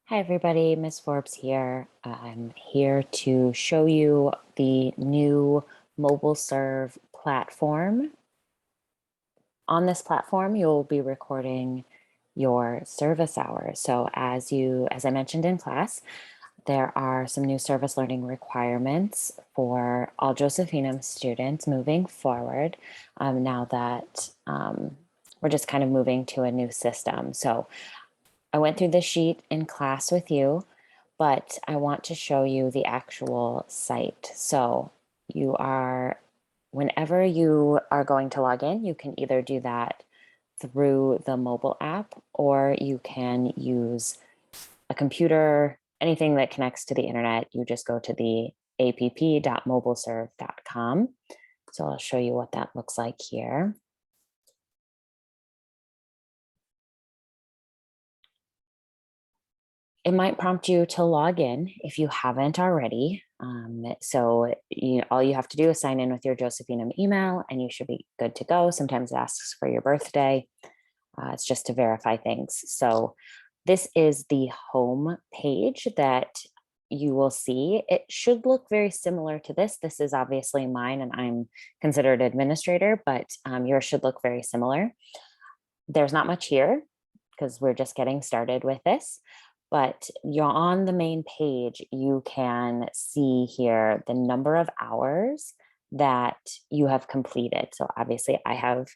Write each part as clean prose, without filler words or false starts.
Hi everybody, Ms. Forbes here. I'm here to show you the new MobileServe platform. On this platform, you'll be recording your service hours. So as I mentioned in class, there are some new service learning requirements for all Josephinum students moving forward now that we're just kind of moving to a new system. So I went through the sheet in class with you, but I want to show you the actual site. So whenever you are going to log in, you can either do that through the mobile app, or you can use a computer, anything that connects to the internet. You just go to the app.mobileserve.com. So I'll show you what that looks like here. It might prompt you to log in if you haven't already. All you have to do is sign in with your Josephinum email and you should be good to go. Sometimes it asks for your birthday. It's just to verify things. So this is the home page that you will see. It should look very similar to this. This is obviously mine and I'm considered administrator, but yours should look very similar. There's not much here because we're just getting started with this. But you're on the main page, you can see here the number of hours that you have completed. So obviously I have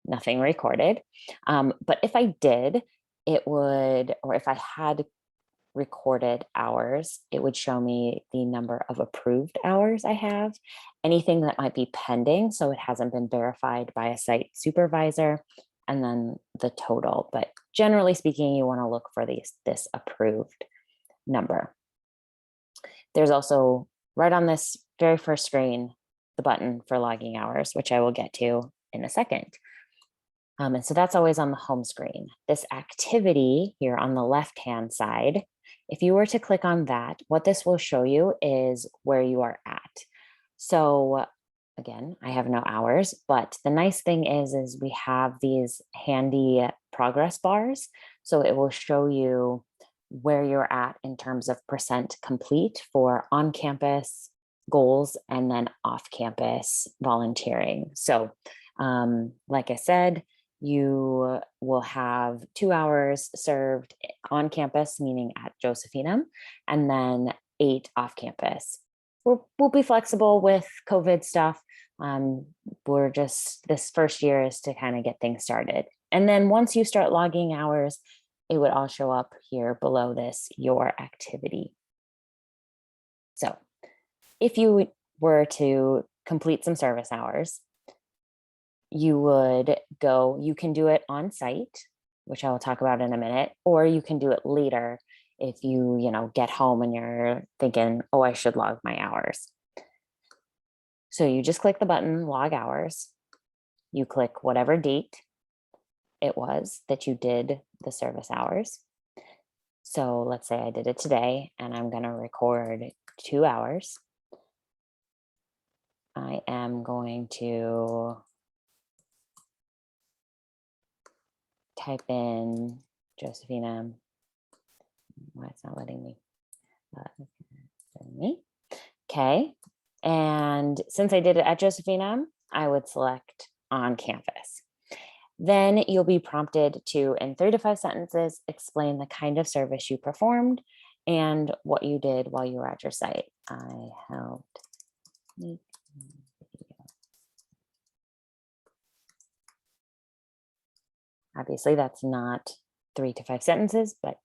nothing recorded. But if I did, or if I had recorded hours, it would show me the number of approved hours I have, anything that might be pending. So it hasn't been verified by a site supervisor, and then the total. But generally speaking, you want to look for this approved number. There's also right on this very first screen, the button for logging hours, which I will get to in a second. And so that's always on the home screen. This activity here on the left-hand side, if you were to click on that, what this will show you is where you are at. So again, I have no hours, but the nice thing is we have these handy progress bars. So it will show you where you're at in terms of percent complete for on-campus goals and then off-campus volunteering. So like I said, you will have 2 hours served on campus, meaning at Josephinum, and then 8 off campus. We'll be flexible with COVID stuff. This first year is to kind of get things started. And then once you start logging hours, it would all show up here below this, your activity. So if you were to complete some service hours, you can do it on site, which I will talk about in a minute, or you can do it later if you get home and you're thinking, oh, I should log my hours. So you just click the button, log hours. You click whatever date it was that you did the service hours. So let's say I did it today and I'm going to record 2 hours. I am going to type in Josephinum. Why it's not letting me? Okay. And since I did it at Josephinum, I would select on campus. Then you'll be prompted to, in 3 to 5 sentences, explain the kind of service you performed and what you did while you were at your site. I helped make video. Obviously, that's not 3 to 5 sentences, but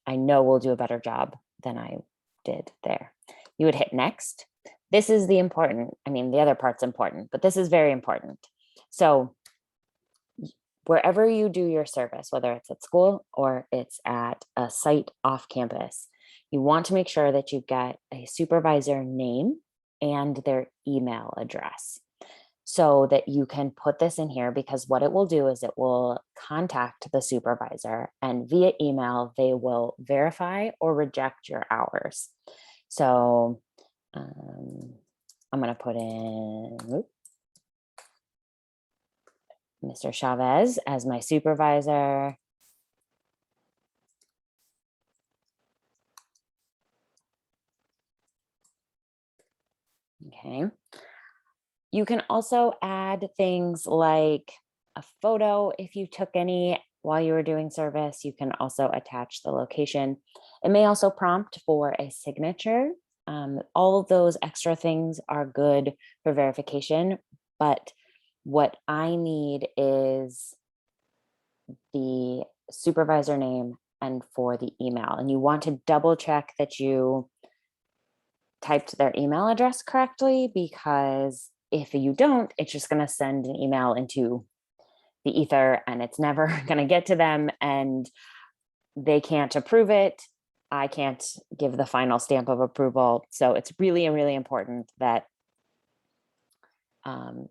I know will do a better job than I did there. You would hit next. This is the other part's important, but this is very important. So wherever you do your service, whether it's at school or it's at a site off campus, you want to make sure that you get a supervisor name and their email address so that you can put this in here, because what it will do is it will contact the supervisor and via email, they will verify or reject your hours. So I'm going to put in Mr. Chavez as my supervisor. Okay. You can also add things like a photo if you took any while you were doing service. You can also attach the location. It may also prompt for a signature. All of those extra things are good for verification, but what I need is the supervisor name and for the email. And you want to double check that you typed their email address correctly, because if you don't, it's just going to send an email into the ether and it's never going to get to them and they can't approve it. I can't give the final stamp of approval. So it's really, really important that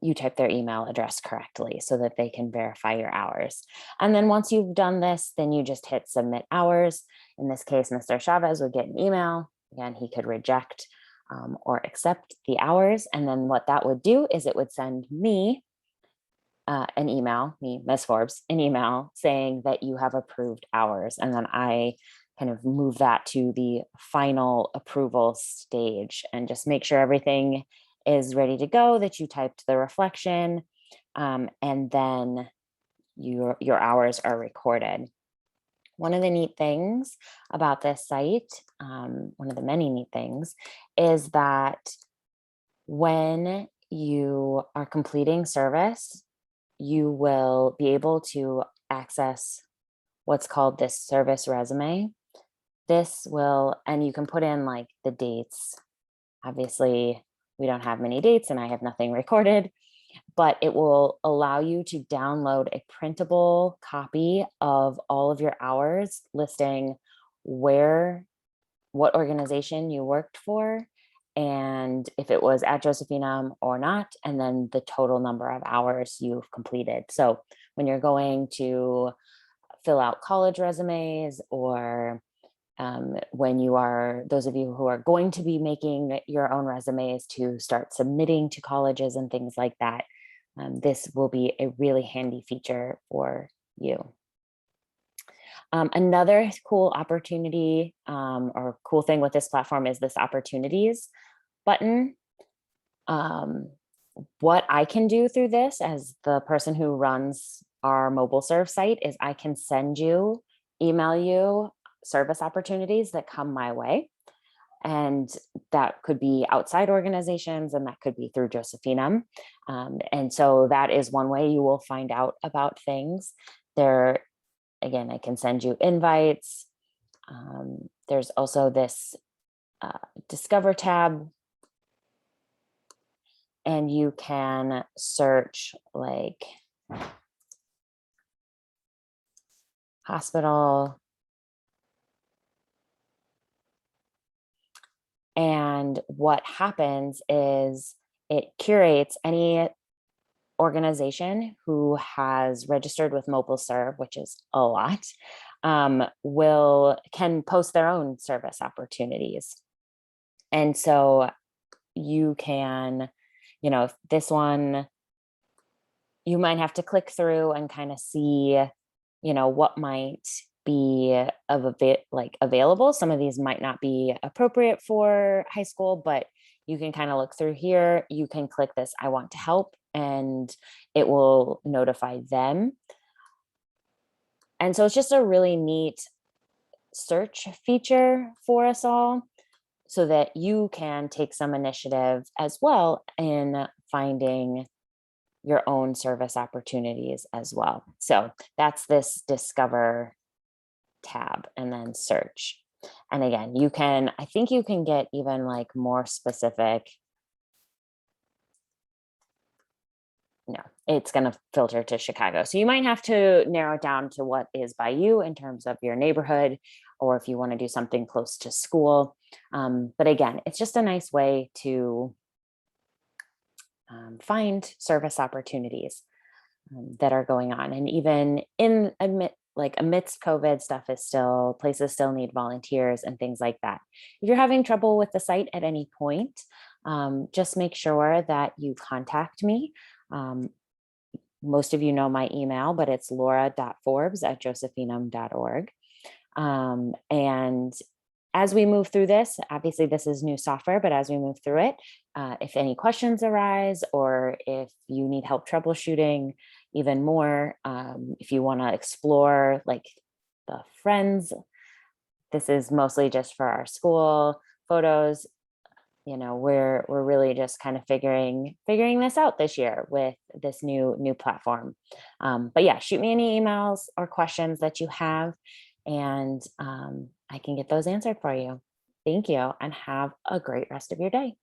you type their email address correctly so that they can verify your hours. And then once you've done this, then you just hit submit hours. In this case, Mr. Chavez would get an email. Again, he could reject or accept the hours. And then what that would do is it would send me an email, me, Ms. Forbes, an email saying that you have approved hours. And then I kind of move that to the final approval stage and just make sure everything is ready to go, that you typed the reflection, and then your hours are recorded. One of the neat things about this site, one of the many neat things, is that when you are completing service, you will be able to access what's called this service resume. This will, and you can put in like the dates. Obviously, we don't have many dates and I have nothing recorded, but it will allow you to download a printable copy of all of your hours listing what organization you worked for, and if it was at Josephinum or not, and then the total number of hours you've completed. So when you're going to fill out college resumes, or when you are, those of you who are going to be making your own resumes to start submitting to colleges and things like that, this will be a really handy feature for you. Another cool opportunity or cool thing with this platform is this opportunities button. What I can do through this as the person who runs our MobileServe site is I can email you service opportunities that come my way. And that could be outside organizations and that could be through Josephinum. And so that is one way you will find out about things. There, again, I can send you invites. There's also this Discover tab. And you can search like hospital. And what happens is it curates any organization who has registered with MobileServe, which is a lot, can post their own service opportunities. And so you can, if this one, you might have to click through and kind of see, what might be available. Some of these might not be appropriate for high school, but you can kind of look through here. You can click this, I want to help, and it will notify them. And so it's just a really neat search feature for us all, so that you can take some initiative as well in finding your own service opportunities as well. So that's this Discover tab and then search. And again, I think you can get even like more specific. No, it's going to filter to Chicago. So you might have to narrow it down to what is by you in terms of your neighborhood, or if you want to do something close to school. But again, it's just a nice way to find service opportunities that are going on. And even amidst COVID, places still need volunteers and things like that. If you're having trouble with the site at any point, just make sure that you contact me. Most of you know my email, but it's laura.forbes@josephinum.org. And as we move through this, obviously this is new software, but as we move through it, if any questions arise, or if you need help troubleshooting even more, if you want to explore like the friends, this is mostly just for our school photos. We're really just kind of figuring this out this year with this new platform. But yeah, shoot me any emails or questions that you have, and I can get those answered for you. Thank you, and have a great rest of your day.